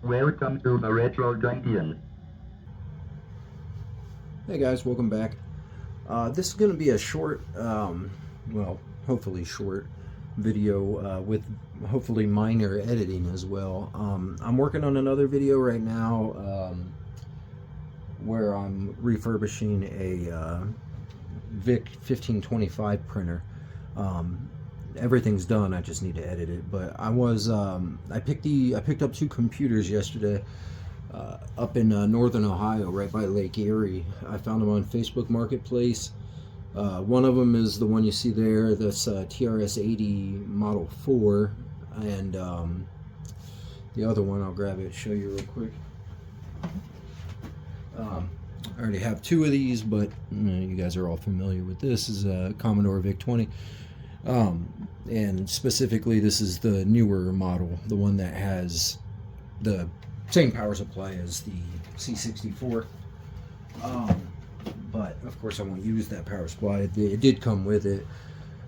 Welcome to the Retro Junkion. Hey guys, welcome back. This is going to be a short, well, hopefully short video with hopefully minor editing as well. I'm working on another video right now where I'm refurbishing a VIC-20 printer. Everything's done, I just need to edit it. But I picked up two computers yesterday. Up in northern Ohio, right by Lake Erie. I found them on Facebook Marketplace. One of them is the one you see there, that's TRS-80 Model 4, and the other one, I'll grab it, show you real quick. I already have two of these, but you guys are all familiar with this. This is a Commodore VIC-20, and specifically this is the newer model, the one that has the same power supply as the C64, but of course I won't use that power supply. It did come with it.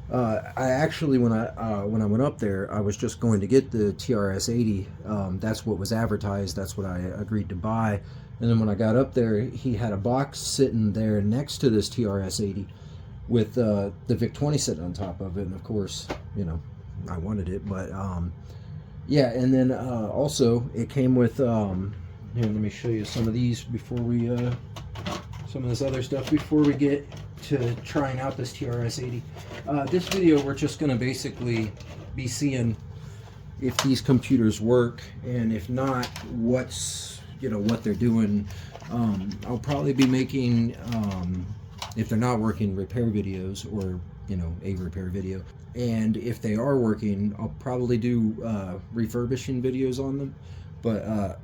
I actually, when I went up there, I was just going to get the TRS-80. That's what was advertised. That's what I agreed to buy. And then when I got up there, he had a box sitting there next to this TRS-80 with the VIC-20 sitting on top of it. And of course, you know, I wanted it, but yeah, and then also it came with, here, let me show you some of these before we, some of this other stuff before we get to trying out this TRS-80. This video, we're just going to basically be seeing if these computers work, and if not, what's, you know, what they're doing. I'll probably be making, if they're not working, repair videos, or, you know, a repair video. And if they are working, I'll probably do refurbishing videos on them. But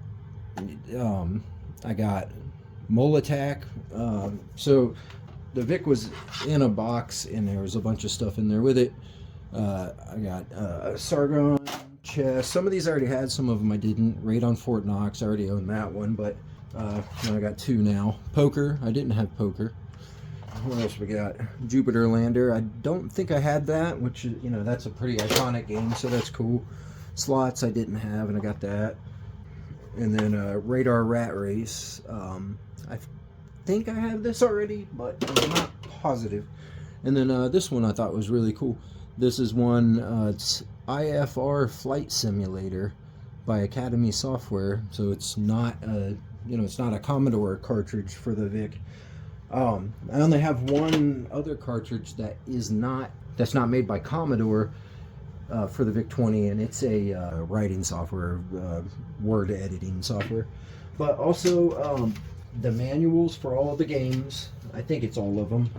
I got Mole Attack. So the VIC was in a box, and there was a bunch of stuff in there with it. I got Sargon chest. Some of these I already had, some of them I didn't. Raid on Fort Knox, I already owned that one, but I got two now. Poker, I didn't have Poker. What else we got? Jupiter Lander. I don't think I had that, which, you know, that's a pretty iconic game, so that's cool. Slots I didn't have, and I got that. And then Radar Rat Race. I think I have this already, but I'm not positive. And then this one I thought was really cool. This is one, it's IFR Flight Simulator by Academy Software, so it's not a, you know, it's not a Commodore cartridge for the VIC. I only have one other cartridge that is not, that's not made by Commodore for the VIC-20, and it's a writing software, word editing software. But also the manuals for all of the games, I think it's all of them.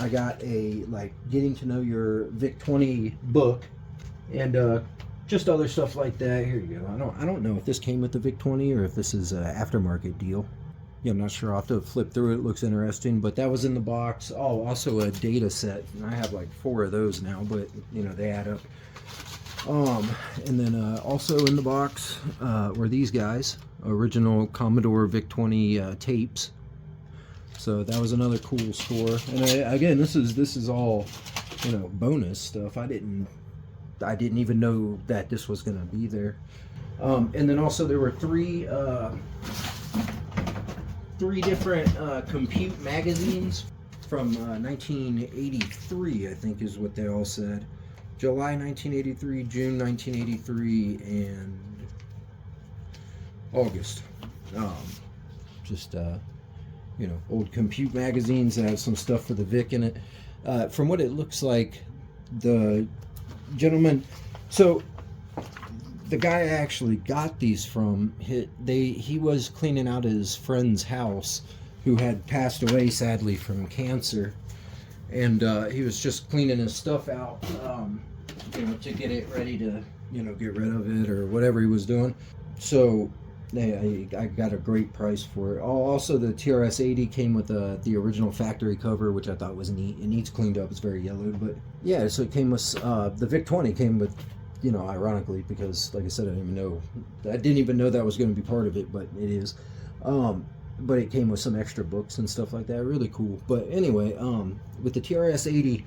I got a, like, getting to know your VIC-20 book, and just other stuff like that. Here you go. I don't know if this came with the VIC-20 or if this is an aftermarket deal. Yeah, I'm not sure. I'll have to flip through it. It looks interesting, but that was in the box. Oh, also a data set, and I have like 4 of those now, but you know, they add up. And then also in the box were these guys, original Commodore VIC-20 tapes. So that was another cool score. And again, this is all, you know, bonus stuff. I didn't even know that this was going to be there. And then also there were three different compute magazines from 1983, I think is what they all said. July 1983, June 1983, and August. Just you know, old compute magazines that have some stuff for the VIC in it. From what it looks like, the gentleman, so the guy I actually got these from, he was cleaning out his friend's house who had passed away sadly from cancer, and he was just cleaning his stuff out, you know, to get it ready to, you know, get rid of it or whatever he was doing. So I got a great price for it. Also, the TRS-80 came with the original factory cover, which I thought was neat. It needs cleaned up. It's very yellowed, but yeah. So it came with the VIC-20 came with, you know, ironically, because like I said, I didn't even know that was going to be part of it, but it is. But it came with some extra books and stuff like that. Really cool. But anyway, with the TRS-80,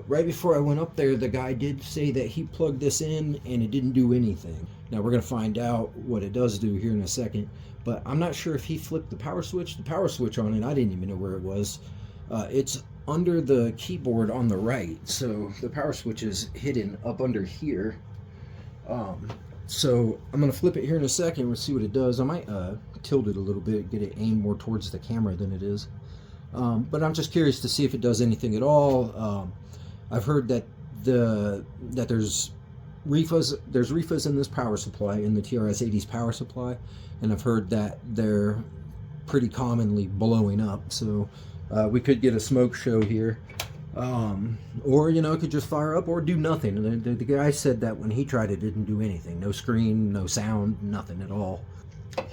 right before I went up there, the guy did say that he plugged this in and it didn't do anything. Now we're going to find out what it does do here in a second, but I'm not sure if he flipped the power switch. The power switch on it, I didn't even know where it was. It's under the keyboard on the right, so the power switch is hidden up under here. So I'm going to flip it here in a second. We'll see what it does. I might tilt it a little bit, get it aimed more towards the camera than it is. But I'm just curious to see if it does anything at all. I've heard that there's reefas in this power supply, in the TRS-80's power supply, and I've heard that they're pretty commonly blowing up. So we could get a smoke show here. Or, you know, it could just fire up or do nothing. The guy said that when he tried it didn't do anything. No screen, no sound, nothing at all.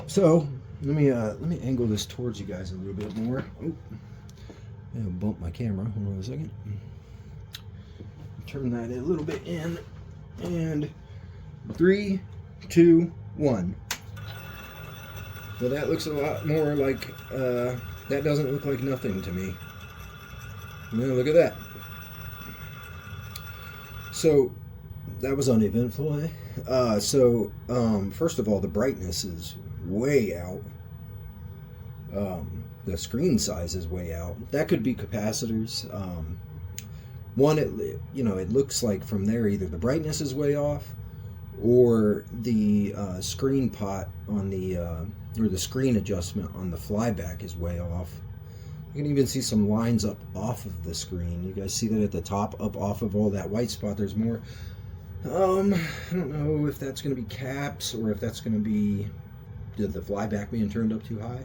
So let me angle this towards you guys a little bit more. Oh, I'll bump my camera. Hold on a second. Turn that a little bit in. And 3, 2, 1. Well, that looks a lot more like, that doesn't look like nothing to me. Now look at that. So that was uneventful, eh? First of all, the brightness is way out. The screen size is way out. That could be capacitors. It looks like from there either the brightness is way off, or the screen pot on the or the screen adjustment on the flyback is way off. You can even see some lines up off of the screen. You guys see that at the top, up off of all that white spot, there's more. I don't know if that's going to be caps or if that's going to be the flyback being turned up too high.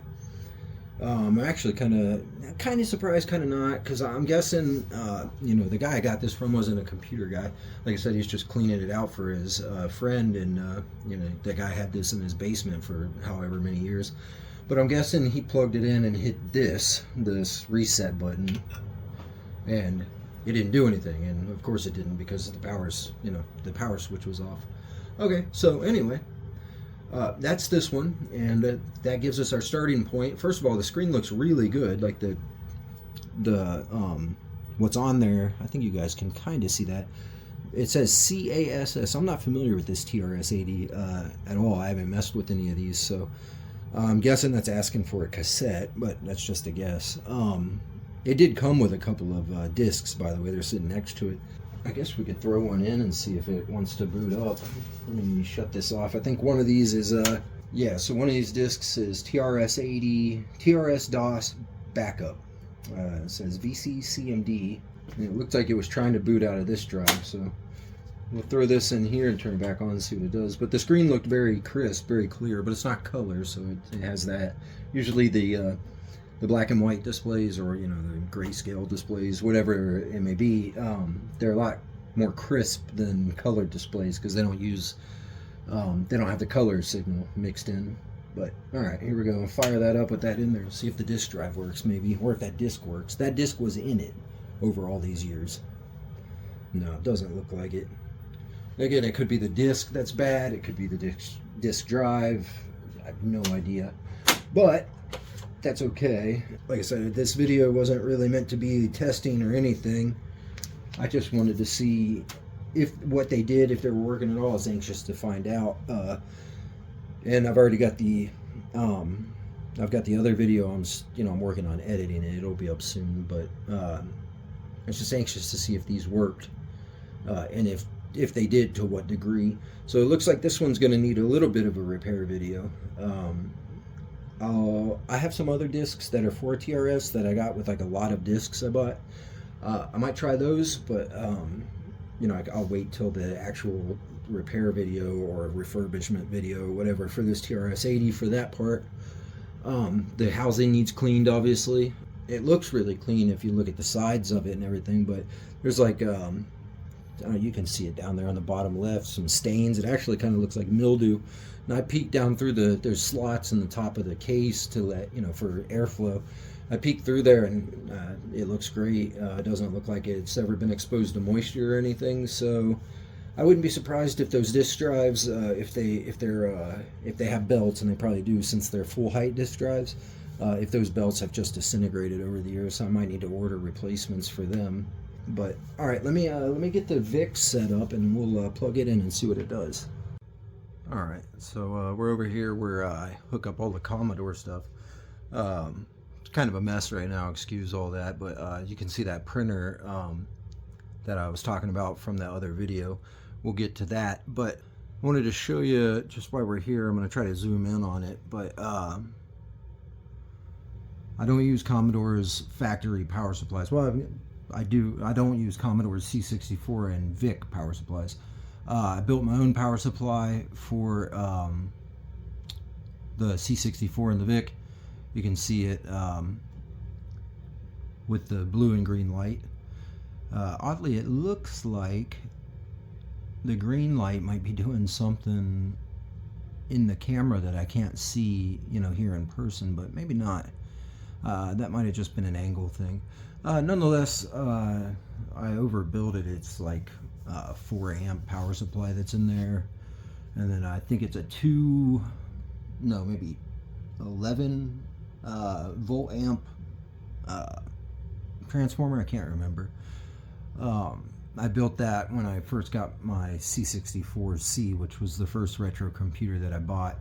I'm actually kind of surprised, kind of not, because I'm guessing, the guy I got this from wasn't a computer guy. Like I said, he's just cleaning it out for his friend, and the guy had this in his basement for however many years. But I'm guessing he plugged it in and hit this reset button, and it didn't do anything. And of course it didn't, because the power switch was off. Okay, so anyway, that's this one, and that gives us our starting point. First of all, the screen looks really good. Like the what's on there, I think you guys can kind of see that. It says CASS. I'm not familiar with this TRS-80 at all. I haven't messed with any of these, so I'm guessing that's asking for a cassette, but that's just a guess. It did come with a couple of discs, by the way. They're sitting next to it. I guess we could throw one in and see if it wants to boot up. Let me shut this off. I think one of these is, so one of these discs is TRS-80, TRS-DOS backup. It says VIC-20, and it looked like it was trying to boot out of this drive, so we'll throw this in here and turn it back on and see what it does. But the screen looked very crisp, very clear, but it's not color, so it has that. Usually the black and white displays, or the grayscale displays, whatever it may be, they're a lot more crisp than colored displays, because they don't use they don't have the color signal mixed in. But all right, here we go. Fire that up with that in there, see if the disk drive works, maybe, or if that disk works. That disk was in it over all these years. No, it doesn't look like it. Again, it could be the disk that's bad, it could be the disk drive. I have no idea, but that's okay. Like I said, this video wasn't really meant to be testing or anything. I just wanted to see if what they did, if they were working at all. I was anxious to find out. And I've already got the I've got the other video. I'm working on editing it. It'll be up soon, but I was just anxious to see if these worked, and if they did, to what degree. So it looks like this one's going to need a little bit of a repair video. I have some other discs that are for TRS that I got with like a lot of discs I bought. I might try those, but I'll wait till the actual repair video or refurbishment video or whatever for this TRS-80 for that part. The housing needs cleaned, obviously. It looks really clean if you look at the sides of it and everything, but there's like you can see it down there on the bottom left, some stains. It actually kind of looks like mildew. And I peeked down through there's slots in the top of the case to let, for airflow. I peeked through there, and it looks great. It doesn't look like it's ever been exposed to moisture or anything. So I wouldn't be surprised if those disk drives, if they have belts, and they probably do since they're full height disk drives, if those belts have just disintegrated over the years. So I might need to order replacements for them. But all right, let me get the VIC set up, and we'll plug it in and see what it does. Alright, so we're over here where I hook up all the Commodore stuff. It's kind of a mess right now, excuse all that, but you can see that printer that I was talking about from that other video. We'll get to that, but I wanted to show you just while we're here. I'm going to try to zoom in on it, but I don't use Commodore's factory power supplies. Well, I don't use Commodore's C64 and VIC power supplies. I built my own power supply for the C64 and the VIC. You can see it with the blue and green light. Oddly, it looks like the green light might be doing something in the camera that I can't see, you know, here in person, but maybe not. That might have just been an angle thing. Nonetheless, I overbuilt it. It's like 4 amp power supply that's in there, and then I think it's a maybe 11 volt amp transformer. I can't remember. I built that when I first got my C64C, which was the first retro computer that I bought.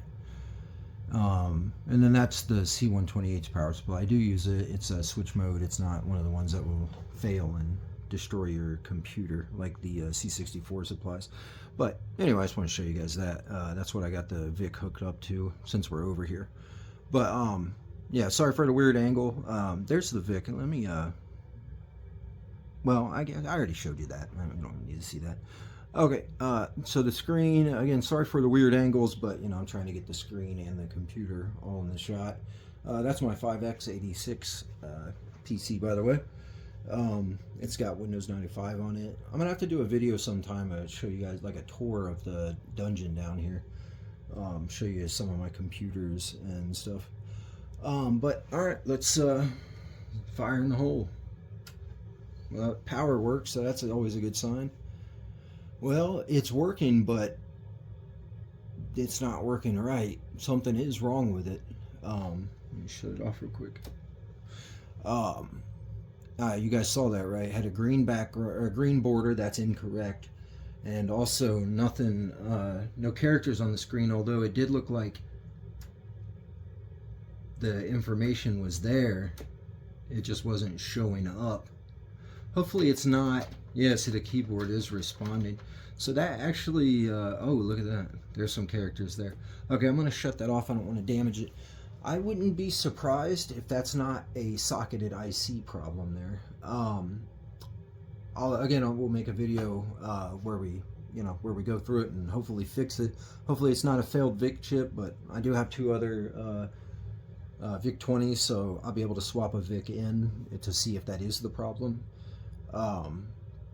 And then that's the C128 power supply. I do use it. It's a switch mode. It's not one of the ones that will fail and destroy your computer like the C64 supplies. But anyway, I just want to show you guys that. That's what I got the VIC hooked up to since we're over here. But yeah, sorry for the weird angle. There's the VIC. Let me well, I already showed you that. I don't need to see that. Okay, so the screen, again, sorry for the weird angles, but you know, I'm trying to get the screen and the computer all in the shot. That's my 5x86 PC, by the way. It's got Windows 95 on it. I'm gonna have to do a video sometime to show you guys like a tour of the dungeon down here. Show you some of my computers and stuff. But all right, let's fire in the hole. Well, power works, so that's always a good sign. Well, it's working, but it's not working right. Something is wrong with it. Let me shut it off real quick. You guys saw that, right? It had a green green border. That's incorrect, and also nothing, no characters on the screen. Although it did look like the information was there, it just wasn't showing up. Hopefully it's not. Yeah, see, the keyboard is responding. So that actually, oh, look at that. There's some characters there. Okay, I'm going to shut that off. I don't want to damage it. I wouldn't be surprised if that's not a socketed IC problem there. We'll make a video where we go through it and hopefully fix it. Hopefully it's not a failed VIC chip, but I do have 2 other VIC-20, so I'll be able to swap a VIC in to see if that is the problem.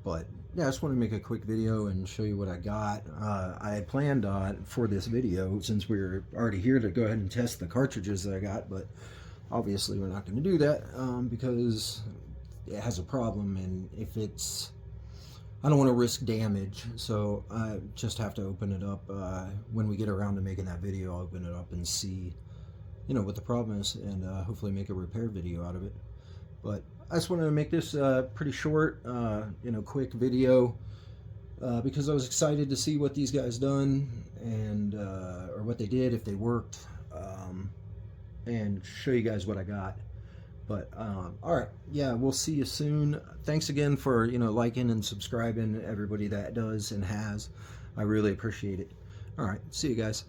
But yeah, I just want to make a quick video and show you what I got. I had planned on for this video, since we're already here, to go ahead and test the cartridges that I got, but obviously we're not going to do that because it has a problem, and if it's, I don't want to risk damage, so I just have to open it up. When we get around to making that video, I'll open it up and see, you know, what the problem is, and hopefully make a repair video out of it. But I just wanted to make this pretty short, quick video because I was excited to see what these guys done and or what they did, if they worked, and show you guys what I got. But all right, yeah, we'll see you soon. Thanks again for liking and subscribing, everybody that does and has. I really appreciate it. All right, see you guys.